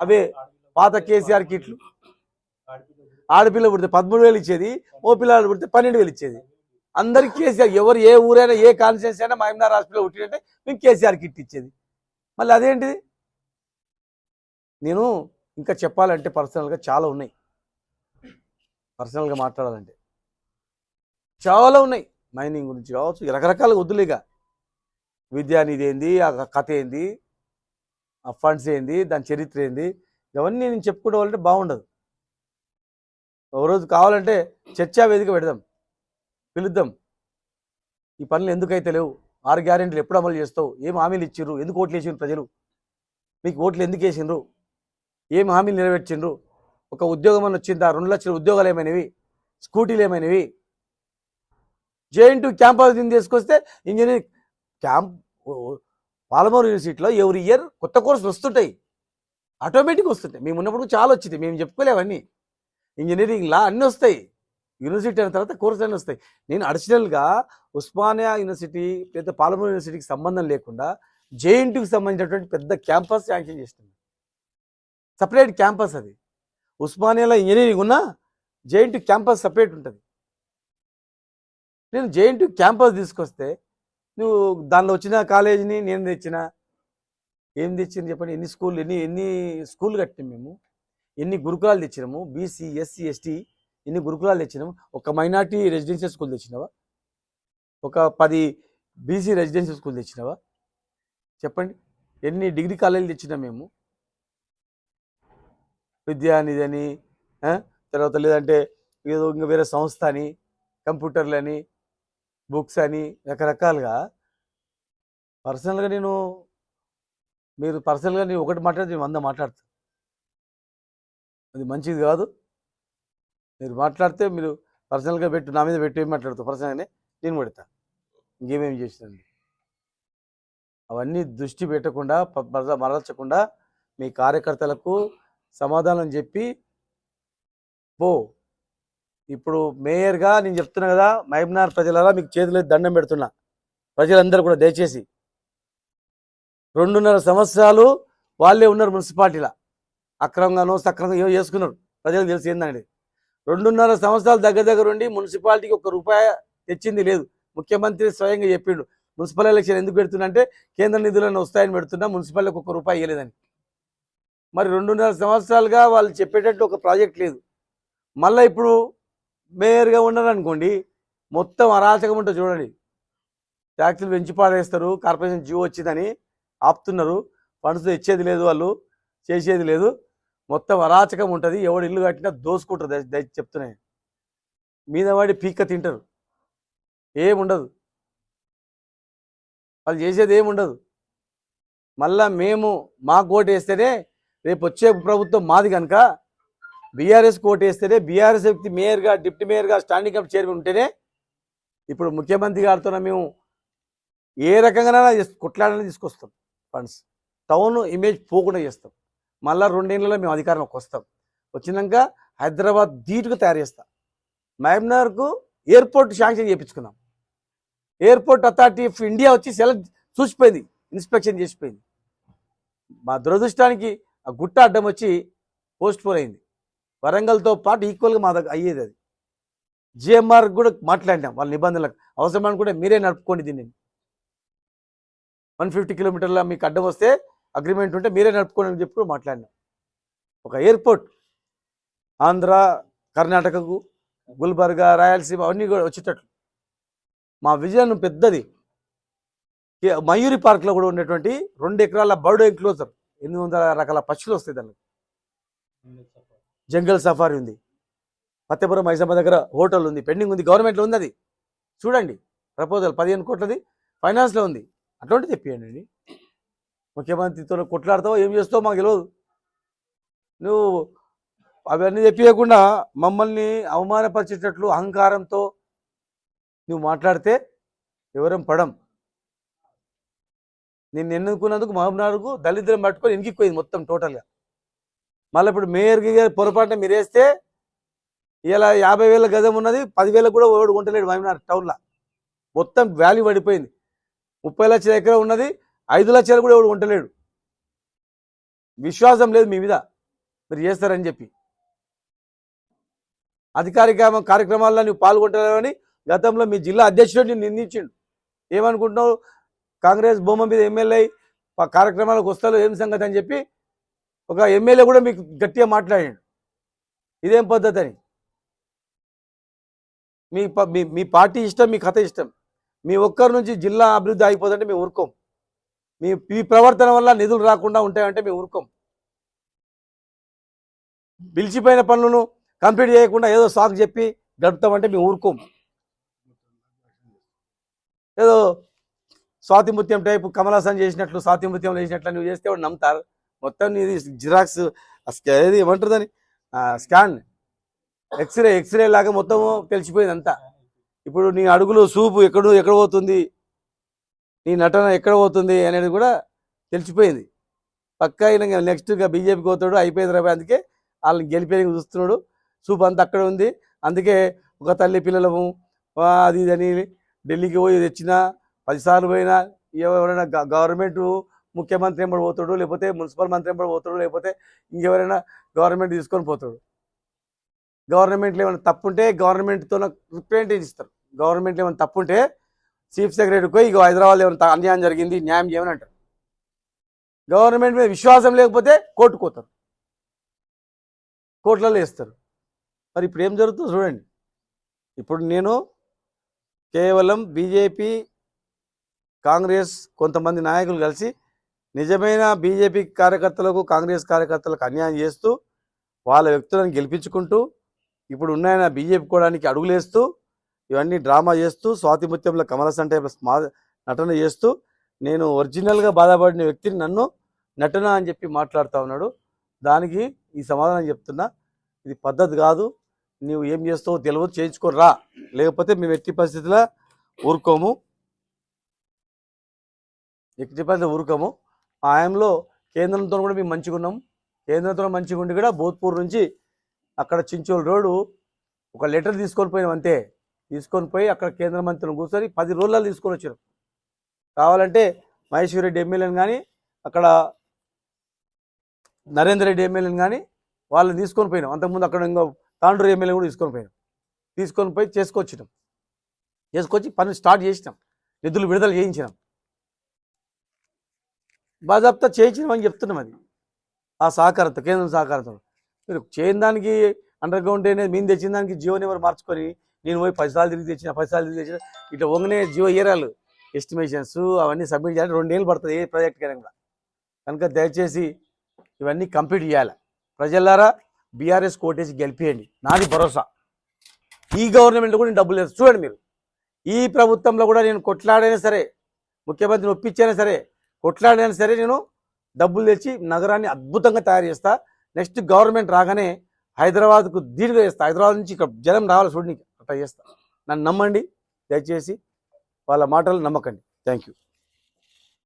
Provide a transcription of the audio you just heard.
అవే పాత కేసీఆర్ కిట్లు. ఆడపిల్ల పుడితే 13,000 ఇచ్చేది, ఓ పిల్లలు పుడితే 12,000 ఇచ్చేది. అందరికి కేసీఆర్. ఎవరు ఏ ఊరైనా ఏ కాన్స్టిట్యూన్సీ అయినా మహబూబ్నగర్ హాస్పిటల్ పుట్టినట్టే మేము కేసీఆర్ కిట్ ఇచ్చేది. మళ్ళీ అదేంటిది? నేను ఇంకా చెప్పాలంటే పర్సనల్గా చాలా ఉన్నాయి, పర్సనల్గా మాట్లాడాలంటే చాలా ఉన్నాయి. మైనింగ్ గురించి కావచ్చు, రకరకాలుగా వద్దులేగా. విద్యానిధి ఏంది, ఆ కథ ఏంది, ఆ ఫండ్స్ ఏంది, దాని చరిత్ర ఏంది, ఇవన్నీ నేను చెప్పుకోవాలంటే బాగుండదు. ఒక రోజు కావాలంటే చర్చా వేదిక పెడదాం, పిలుద్దాం. ఈ పనులు ఎందుకైతే లేవు, 6 గ్యారెంటీలు ఎప్పుడు అమలు చేస్తావు, ఏం హామీలు ఇచ్చిండ్రు, ఎందుకు ఓట్లు వేసిండ్రు ప్రజలు, మీకు ఓట్లు ఎందుకు వేసిండ్రు, ఏం హామీలు నెరవేర్చిండ్రు, ఒక ఉద్యోగం అని వచ్చిందా, 2 లక్షల ఉద్యోగాలు ఏమైనవి, స్కూటీలు ఏమైనవి, JN2 క్యాంపస్ దీన్ని తీసుకొస్తే ఇంజనీరింగ్ క్యాంప్ పాలమూరు యూనివర్సిటీలో ఎవ్రీ ఇయర్ కొత్త కోర్సులు వస్తుంటాయి, ఆటోమేటిక్ వస్తుంటాయి. మేము ఉన్నప్పుడు చాలా వచ్చింది, మేము చెప్పుకోలేవన్నీ. ఇంజనీరింగ్ లా అన్నీ వస్తాయి, యూనివర్సిటీ అయిన తర్వాత కోర్సులు అన్నీ వస్తాయి. నేను అడిషనల్గా ఉస్మానియా యూనివర్సిటీ లేదా పాలమూరు యూనివర్సిటీకి సంబంధం లేకుండా JN2కి సంబంధించినటువంటి పెద్ద క్యాంపస్ శాంక్షన్ చేస్తున్నాను, సపరేట్ క్యాంపస్. అది ఉస్మానియాలో ఇంజనీరింగ్ ఉన్నా JN2 క్యాంపస్ సపరేట్ ఉంటుంది. నేను JN2 క్యాంపస్ తీసుకొస్తే నువ్వు దానిలో వచ్చిన కాలేజీని నేను తెచ్చిన, ఏం తెచ్చింది చెప్పండి? ఎన్ని స్కూళ్ళు కట్టినాం మేము, ఎన్ని గురుకులాలు తెచ్చినాము, BC SC ST ఎన్ని గురుకులాలు తెచ్చినాము. ఒక మైనార్టీ రెసిడెన్షియల్ స్కూల్ తెచ్చినావా, ఒక 10 BC రెసిడెన్షియల్ స్కూల్ తెచ్చినావా చెప్పండి? ఎన్ని డిగ్రీ కాలేజీలు తెచ్చినాం మేము, విద్యానిధి అని, తర్వాత లేదంటే ఏదో ఇంకా వేరే సంస్థ అని, కంప్యూటర్లు అని, బుక్స్ అని, రకరకాలుగా. పర్సనల్గా మీరు పర్సనల్గా నేను ఒకటి మాట్లాడితే నేను 100 మాట్లాడతాను, అది మంచిది కాదు. మీరు మాట్లాడితే మీరు పర్సనల్గా పెట్టు, నా మీద పెట్టు, ఏం మాట్లాడుతావు పర్సనల్గానే నేను పెడతా, ఇంకేమేమి చేసినండి. అవన్నీ దృష్టి పెట్టకుండా మరల్చకుండా మీ కార్యకర్తలకు సమాధానం చెప్పి పో. ఇప్పుడు మేయర్గా నేను చెప్తున్నా కదా, మహబూబ్నగర్ ప్రజలరా మీకు చేతులు దండం పెడుతున్నా, ప్రజలందరూ కూడా దయచేసి 2.5 సంవత్సరాలు వాళ్ళే ఉన్నారు మున్సిపాలిటీలో, అక్రమంగానో సక్రమంగా ఏమో చేసుకున్నారు, ప్రజలకు తెలిసి ఏందండి. 2.5 సంవత్సరాలు దగ్గర ఉండి మున్సిపాలిటీకి 1 రూపాయి తెచ్చింది లేదు. ముఖ్యమంత్రి స్వయంగా చెప్పిండు, మున్సిపల్ ఎలక్షన్ ఎందుకు పెడుతున్నా అంటే కేంద్ర నిధులను వస్తాయని పెడుతున్నా, మున్సిపాలిటీకి 1 రూపాయి ఇవ్వలేదని. మరి 2.5 సంవత్సరాలుగా వాళ్ళు చెప్పేటట్టు ఒక ప్రాజెక్ట్ లేదు. మళ్ళీ ఇప్పుడు మేయర్గా ఉన్నారనుకోండి, మొత్తం అరాచకం ఉంటుంది చూడండి. ట్యాక్సులు పెంచి పాడేస్తారు, కార్పొరేషన్ జియో వచ్చిందని ఆపుతున్నారు, ఫండ్స్ ఇచ్చేది లేదు, వాళ్ళు చేసేది లేదు, మొత్తం అరాచకం ఉంటుంది. ఎవడు ఇల్లు కట్టినా దోసుకుంటారు. దయచేసి చెప్తున్నాయి, మీద వాడి పీక్క తింటారు, ఏముండదు, వాళ్ళు చేసేది ఏముండదు. మళ్ళా మేము మాకు ఓటు వేస్తేనే రేపు వచ్చే ప్రభుత్వం మాది కనుక, బీఆర్ఎస్ ఓటు వేస్తేనే, బీఆర్ఎస్ వ్యక్తి మేయర్గా, డిప్యూటీ మేయర్గా, స్టాండింగ్ కమిటీ చైర్మన్ ఉంటేనే ఇప్పుడు ముఖ్యమంత్రి గారితో మేము ఏ రకంగా కొట్లాడని తీసుకొస్తాం, ఫండ్స్ టౌన్ ఇమేజ్ పోకుండా చేస్తాం. మళ్ళీ 2 ఏళ్లలో మేము అధికారంలోకి వస్తాం, వచ్చినాక హైదరాబాద్ ధీటుగా తయారు చేస్తాం. మహబూబ్నగర్కు ఎయిర్పోర్ట్ శాంక్షన్ చేయించుకున్నాం, ఎయిర్పోర్ట్ అథారిటీ ఆఫ్ ఇండియా వచ్చి చూసిపోయింది, ఇన్స్పెక్షన్ చేసిపోయింది. మా దురదృష్టానికి ఆ గుట్ట అడ్డం వచ్చి పోస్ట్ పోన్ అయింది. వరంగల్తో పాటు ఈక్వల్గా మా దగ్గర అయ్యేది అది. GMR కూడా మాట్లాడినాం, వాళ్ళ నిబంధనలకు అవసరం అనుకుంటే మీరే నడుపుకోండి దీన్ని, 150 కిలోమీటర్ల మీకు అడ్డం వస్తే అగ్రిమెంట్ ఉంటే మీరే నడుపుకోండి అని చెప్పి మాట్లాడినాం. ఒక ఎయిర్పోర్ట్ ఆంధ్ర, కర్ణాటకకు, గుల్బర్గా, రాయలసీమ అవన్నీ కూడా వచ్చేటట్లు మా విజన్ పెద్దది. మయూరి పార్క్లో కూడా ఉన్నటువంటి 2 ఎకరాల బర్డ్ ఎన్క్లోజర్, 800 రకాల పక్షులు వస్తాయి దానికి. జంగల్ సఫారీ ఉంది, ఫతేపురం మైసమ్మ దగ్గర హోటల్ ఉంది, పెండింగ్ ఉంది, గవర్నమెంట్లో ఉంది. అది చూడండి, ప్రపోజల్ 15 కోట్లది ఫైనాన్స్లో ఉంది. అటువంటిది తెప్పియండి. ముఖ్యమంత్రితో కొట్లాడతావో ఏం చేస్తావో మాకు తెలియదు. నువ్వు అవన్నీ తెప్పియకుండా మమ్మల్ని అవమానపరిచేటట్లు అహంకారంతో నువ్వు మాట్లాడితే ఎవరం పడం. నేను ఎన్నుకున్నందుకు మహబూబ్నగర్కు దళితులను పట్టుకొని ఎనికిపోయింది మొత్తం టోటల్గా. మళ్ళీ ఇప్పుడు మేయర్కి పొరపాటున మీరు వేస్తే ఇలా 50,000 గజం ఉన్నది 10,000 కూడా ఓడు కొంటలేడు మహబూబ్నగర్ టౌన్లో, మొత్తం వాల్యూ పడిపోయింది. 30 లక్షల ఎకరం ఉన్నది 5 లక్షలు కూడా ఎవడు కొంటలేడు. విశ్వాసం లేదు మీ మీద మీరు చేస్తారని చెప్పి. అధికారిక కార్యక్రమాల్లో నువ్వు పాల్గొంటావని గతంలో మీ జిల్లా అధ్యక్షుడు నిన్ను నిందించిండు. ఏమనుకుంటున్నావు? కాంగ్రెస్ బొమ్మ మీద ఎమ్మెల్యే కార్యక్రమాలకు వస్తాలో ఏం సంగతి అని చెప్పి ఒక ఎమ్మెల్యే కూడా మీకు గట్టిగా మాట్లాడాడు. ఇదేం పద్ధతి అని. మీ పార్టీ ఇష్టం, మీ కథ ఇష్టం. మీ ఒక్కరి నుంచి జిల్లా అభివృద్ధి అయిపోతుంటే మేము ఊరుకోం. మీ ప్రవర్తన వల్ల నిధులు రాకుండా ఉంటాయంటే మేము ఊరుకోం. పిలిచిపోయిన పనులను కంప్లీట్ చేయకుండా ఏదో సాకు చెప్పి గడుపుతామంటే మేము ఊరుకోం. ఏదో స్వాతిముత్యం టైపు కమలాసన్ చేసినట్లు స్వాతిముత్యం చేసినట్లు నువ్వు చేస్తే వాడు నమ్ముతారు. మొత్తం నీది జిరాక్స్ ఏది ఏమంటుందని స్కాన్ ఎక్స్రే లాగా మొత్తము తెలిసిపోయింది అంతా. ఇప్పుడు నీ అడుగులు సూపు ఎక్కడ పోతుంది, నీ నటన ఎక్కడ పోతుంది అనేది కూడా తెలిసిపోయింది. పక్కా అయినా నెక్స్ట్గా బీజేపీకి పోతాడు, అయిపోయింది రా. అందుకే వాళ్ళని గెలిపేందుకు చూస్తున్నాడు. సూప్ అంతా అక్కడ ఉంది. అందుకే ఒక తల్లి పిల్లలము అది ఇది అని ఢిల్లీకి పోయి తెచ్చినా 10 సార్లు పోయినా ఎవరైనా గవర్నమెంట్ ముఖ్యమంత్రి ఎంబడి పోతాడు, లేకపోతే మున్సిపల్ మంత్రి ఎంబడి పోతాడు, లేకపోతే ఇంకెవరైనా గవర్నమెంట్ తీసుకొని పోతాడు. గవర్నమెంట్లో ఏమైనా తప్పుంటే గవర్నమెంట్తో రిప్రజెంటేటివ్ ఇస్తారు. గవర్నమెంట్లో ఏమైనా తప్పుంటే చీఫ్ సెక్రటరీకి పోయి ఇక హైదరాబాద్లో ఏమైనా అన్యాయం జరిగింది, న్యాయం చేయమని అంటారు. గవర్నమెంట్ మీద విశ్వాసం లేకపోతే కోర్టుకు పోతారు, కోర్టులలో వేస్తారు. మరి ఇప్పుడు ఏం జరుగుతుందో చూడండి. ఇప్పుడు నేను కేవలం బీజేపీ కాంగ్రెస్ కొంతమంది నాయకులు కలిసి నిజమైన బీజేపీ కార్యకర్తలకు కాంగ్రెస్ కార్యకర్తలకు అన్యాయం చేస్తూ వాళ్ళ వ్యక్తులను గెలిపించుకుంటూ ఇప్పుడు ఉన్నాయన బీజేపీ కోవడానికి అడుగులేస్తూ ఇవన్నీ డ్రామా చేస్తూ స్వాతిముత్యంలో కమలసన్ టైప్ నటన చేస్తూ నేను ఒరిజినల్గా బాధపడిన వ్యక్తిని నన్ను నటన అని చెప్పి మాట్లాడుతూ ఉన్నాడు. దానికి ఈ సమాధానం చెప్తున్నా, ఇది పద్ధతి కాదు. నువ్వు ఏం చేస్తావో తెలియదు, చేయించుకొని రా, లేకపోతే మేము ఎట్టి పరిస్థితుల్లో ఊరుకోము. ఎట్టి పరిస్థితుల్లో ఊరుకోము. ఆ ఆయనలో కేంద్రంతో కూడా మేము మంచిగా ఉన్నాం. కేంద్రంతో మంచిగా ఉండి కూడా భూత్పూర్ నుంచి అక్కడ చించోల్ రోడ్డు ఒక లెటర్ తీసుకొని పోయినాం అంతే. తీసుకొని పోయి అక్కడ కేంద్ర మంత్రులను కూర్చొని 10 రోజులలో తీసుకొని వచ్చారు. కావాలంటే మహేశ్వర్ రెడ్డి ఎమ్మెల్యేని కానీ అక్కడ నరేందర్ రెడ్డి ఎమ్మెల్యేని కానీ వాళ్ళని తీసుకొని పోయినాం. అంతకుముందు అక్కడ ఇంకో తాండూరు ఎమ్మెల్యే కూడా తీసుకొని పోయి చేసుకొచ్చి పని స్టార్ట్ చేసినాం, నిధులు విడుదల చేయించినాం, బాజాప్తా చేయించినామని చెప్తున్నాం. అది ఆ సహకారంతో, కేంద్రం సహకారంతో. మీరు చేయని దానికి అండర్ గ్రౌండ్ అనేది మేము తెచ్చిన దానికి జియో నెంబర్ మార్చుకొని నేను పోయి 10 సార్లు తిరిగి తెచ్చిన ఇట్లా ఒంగనే జియో ఏరియాలు ఎస్టిమేషన్స్ అవన్నీ సబ్మిట్ చేయాలి. 2 ఏళ్ళు పడుతుంది ఏ ప్రాజెక్ట్ కైనా కూడా. కనుక దయచేసి ఇవన్నీ కంప్లీట్ చేయాలి. ప్రజలారా బీఆర్ఎస్ కోటేసి గెలిపియండి, నాది భరోసా. ఈ గవర్నమెంట్ కూడా నేను డబ్బులు లేదు. చూడండి మీరు, ఈ ప్రభుత్వంలో కూడా నేను కొట్లాడైనా సరే, ముఖ్యమంత్రిని ఒప్పించైనా సరే, కొట్లాడైనా సరే నేను డబ్బులు తెచ్చి నగరాన్ని అద్భుతంగా తయారు చేస్తా. నెక్స్ట్ గవర్నమెంట్ రాగానే హైదరాబాద్కు దీనిగా చేస్తా. హైదరాబాద్ నుంచి ఇక్కడ జనం రావాలి చూడండి, అట్లా చేస్తా. నన్ను నమ్మండి దయచేసి, వాళ్ళ మాటలు నమ్మకండి. Thank you.